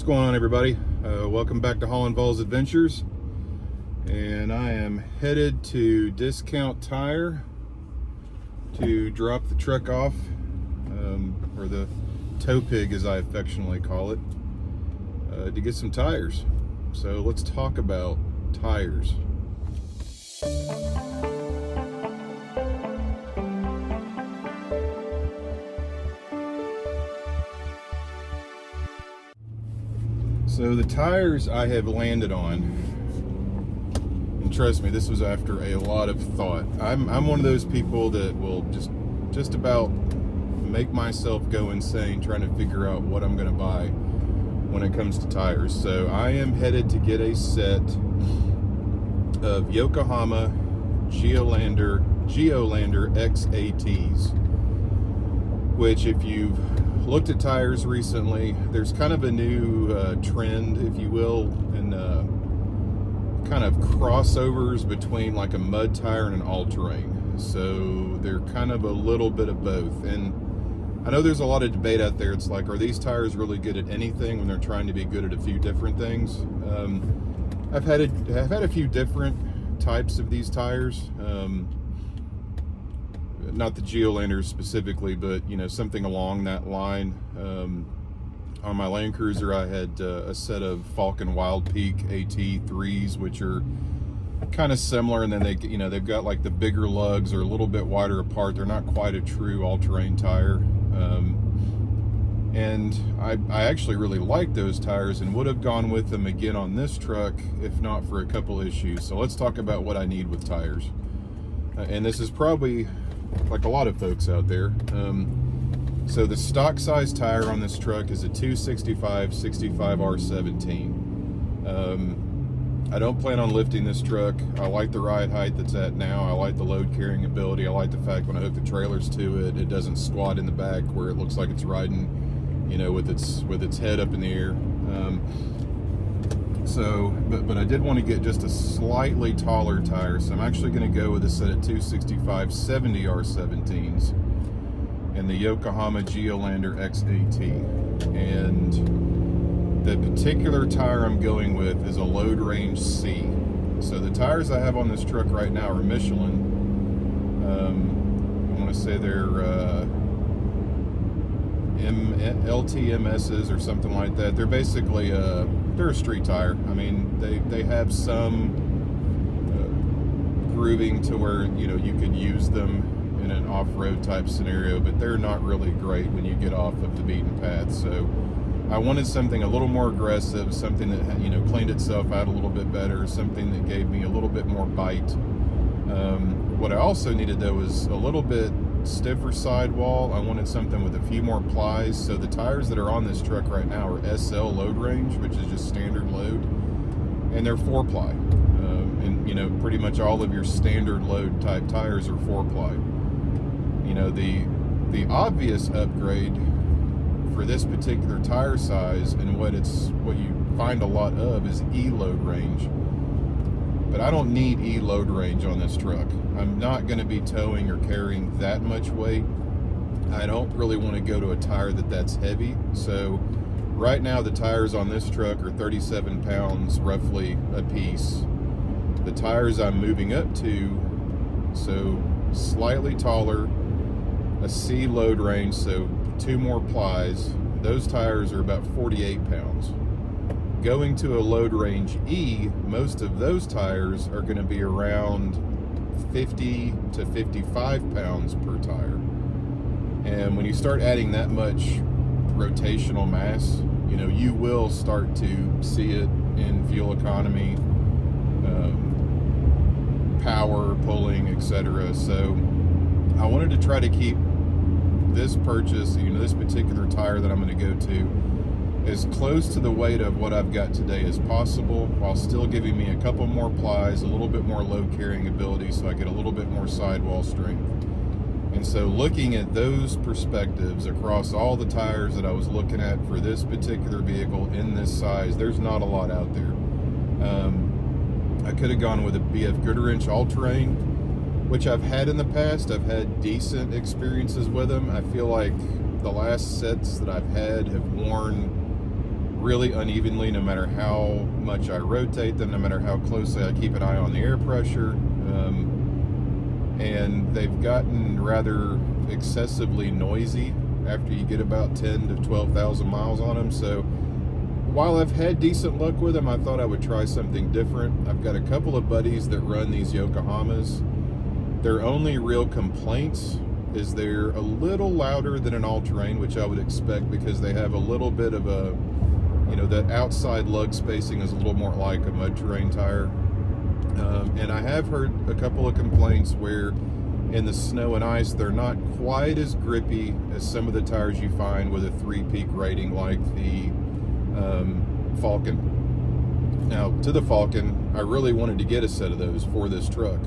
going on, everybody? Welcome back to Holland Vols Adventures, and I am headed to Discount Tire to drop the truck off, or the tow pig as I affectionately call it, to get some tires. So let's talk about tires. So the tires I have landed on, and trust me, this was after a lot of thought. I'm one of those people that will just about make myself go insane trying to figure out what I'm going to buy when it comes to tires. So I am headed to get a set of Yokohama Geolandar X-ATs, which, if you've looked at tires recently, there's kind of a new trend, if you will, in kind of crossovers between like a mud tire and an all-terrain. So they're kind of a little bit of both. And I know there's a lot of debate out there. It's like, are these tires really good at anything when they're trying to be good at a few different things? I've had a few different types of these tires. Not the Geolandars specifically, but something along that line. On my Land Cruiser, I had a set of Falcon Wild Peak AT3s, which are kind of similar, and then they've got like the bigger lugs, are a little bit wider apart. They're not quite a true all-terrain tire, and I actually really like those tires and would have gone with them again on this truck if not for a couple issues. So let's talk about what I need with tires, and this is probably like a lot of folks out there. So the stock size tire on this truck is a 265 65R17. I don't plan on lifting this truck. I like the ride height that's at now. I like the load carrying ability. I like the fact when I hook the trailers to it, it doesn't squat in the back where it looks like it's riding, with its head up in the air. But I did want to get just a slightly taller tire, so I'm actually going to go with a set of 265 70R17s and the Yokohama Geolandar X-AT. And the particular tire I'm going with is a load range C. So the tires I have on this truck right now are Michelin. I want to say they're LTMSs or something like that. They're basically they're a street tire. I mean, they have some grooving to where you could use them in an off-road type scenario, but they're not really great when you get off of the beaten path. So I wanted something a little more aggressive, something that cleaned itself out a little bit better, something that gave me a little bit more bite. What I also needed though was a little bit stiffer sidewall. I wanted something with a few more plies. So the tires that are on this truck right now are SL load range, which is just standard load, and they're 4-ply. And pretty much all of your standard load type tires are 4-ply. The obvious upgrade for this particular tire size and what you find a lot of is E-load range. But I don't need E-load range on this truck. I'm not going to be towing or carrying that much weight. I don't really want to go to a tire that's heavy. So right now the tires on this truck are 37 pounds roughly a piece. The tires I'm moving up to, so slightly taller, a C load range, so 2 more plies, those tires are about 48 pounds. Going to a load range E, most of those tires are going to be around 50 to 55 pounds per tire. And when you start adding that much rotational mass, you will start to see it in fuel economy, power, pulling, etc. So I wanted to try to keep this purchase, this particular tire that I'm going to go to, as close to the weight of what I've got today as possible, while still giving me a couple more plies, a little bit more load carrying ability, so I get a little bit more sidewall strength. And so looking at those perspectives across all the tires that I was looking at for this particular vehicle in this size, there's not a lot out there. I could have gone with a BF Goodwrench all-terrain, which I've had in the past. I've had decent experiences with them. I feel like the last sets that I've had have worn really unevenly, no matter how much I rotate them, no matter how closely I keep an eye on the air pressure. And they've gotten rather excessively noisy after you get about 10 to 12,000 miles on them. So while I've had decent luck with them, I thought I would try something different. I've got a couple of buddies that run these Yokohamas. Their only real complaints is they're a little louder than an all-terrain, which I would expect because they have a little bit of a, you know, that outside lug spacing is a little more like a mud terrain tire. And I have heard a couple of complaints where in the snow and ice, they're not quite as grippy as some of the tires you find with a 3-peak rating like the Falcon. Now, to the Falcon, I really wanted to get a set of those for this truck,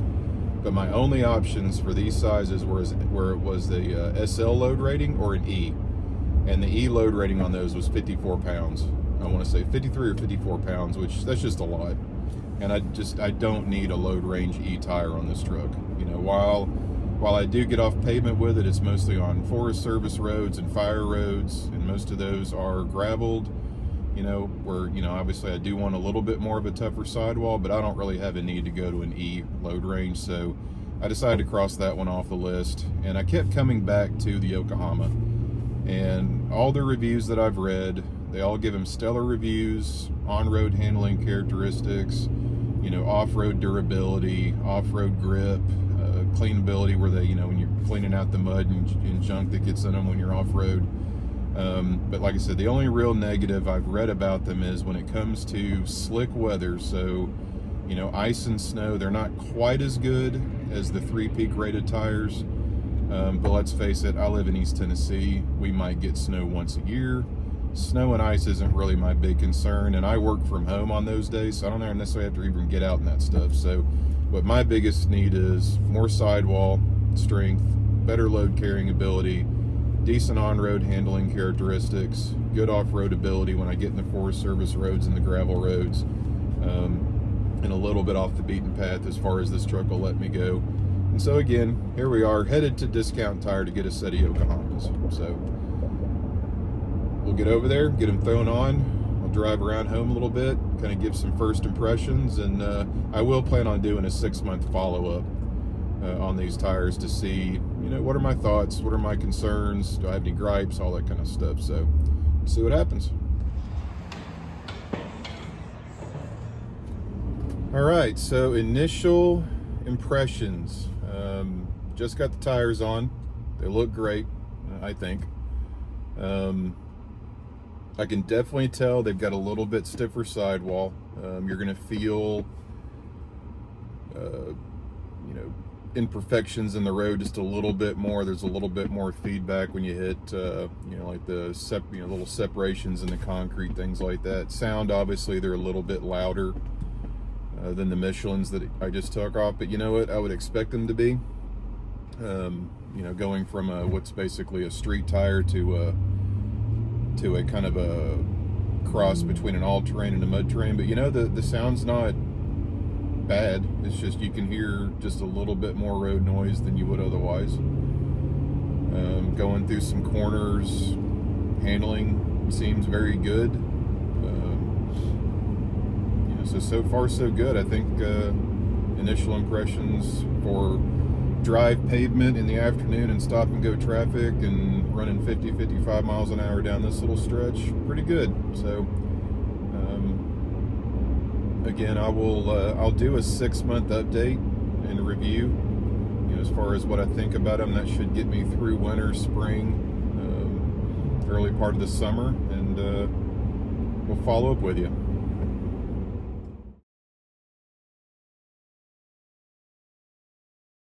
but my only options for these sizes were where it was the SL load rating or an E, and the E load rating on those was 54 pounds. I want to say 53 or 54 pounds, which that's just a lot. And I don't need a load range E tire on this truck. You know, while I do get off pavement with it, it's mostly on Forest Service roads and fire roads, and most of those are graveled, you know, where, you know, obviously I do want a little bit more of a tougher sidewall, but I don't really have a need to go to an E load range, so I decided to cross that one off the list. And I kept coming back to the Yokohama, and all the reviews that I've read, they all give them stellar reviews, on-road handling characteristics, you know, off-road durability, off-road grip, cleanability, where they, you know, when you're cleaning out the mud and junk that gets in them when you're off-road. But like I said, the only real negative I've read about them is when it comes to slick weather. So, you know, ice and snow, they're not quite as good as the 3-peak rated tires. But let's face it, I live in East Tennessee. We might get snow once a year. Snow and ice isn't really my big concern, and I work from home on those days, so I don't necessarily have to even get out in that stuff. So what my biggest need is more sidewall strength, better load carrying ability, decent on-road handling characteristics, good off-road ability when I get in the Forest Service roads and the gravel roads, and a little bit off the beaten path as far as this truck will let me go. And so again, here we are, headed to Discount Tire to get a set of Yokohamas. So we'll get over there, get them thrown on. I'll drive around home a little bit, kind of give some first impressions, and I will plan on doing a 6-month follow-up on these tires to see, you know, what are my thoughts, what are my concerns, do I have any gripes, all that kind of stuff. So see what happens. All right, so initial impressions. Just got the tires on. They look great, I think. I can definitely tell they've got a little bit stiffer sidewall. You're going to feel, you know, imperfections in the road just a little bit more. There's a little bit more feedback when you hit, you know, like the little separations in the concrete, things like that. Sound, obviously, they're a little bit louder than the Michelins that I just took off, but you know what? I would expect them to be. You know, going from what's basically a street tire to a kind of a cross between an all-terrain and a mud terrain. But you know, the sound's not bad. It's just you can hear just a little bit more road noise than you would otherwise. Going through some corners, handling seems very good. You know, so far so good. I think initial impressions for drive pavement in the afternoon and stop and go traffic and running 50-55 miles an hour down this little stretch, pretty good. So again, I'll do a 6-month update and review, you know, as far as what I think about them. That should get me through winter, spring, early part of the summer, and we'll follow up with you.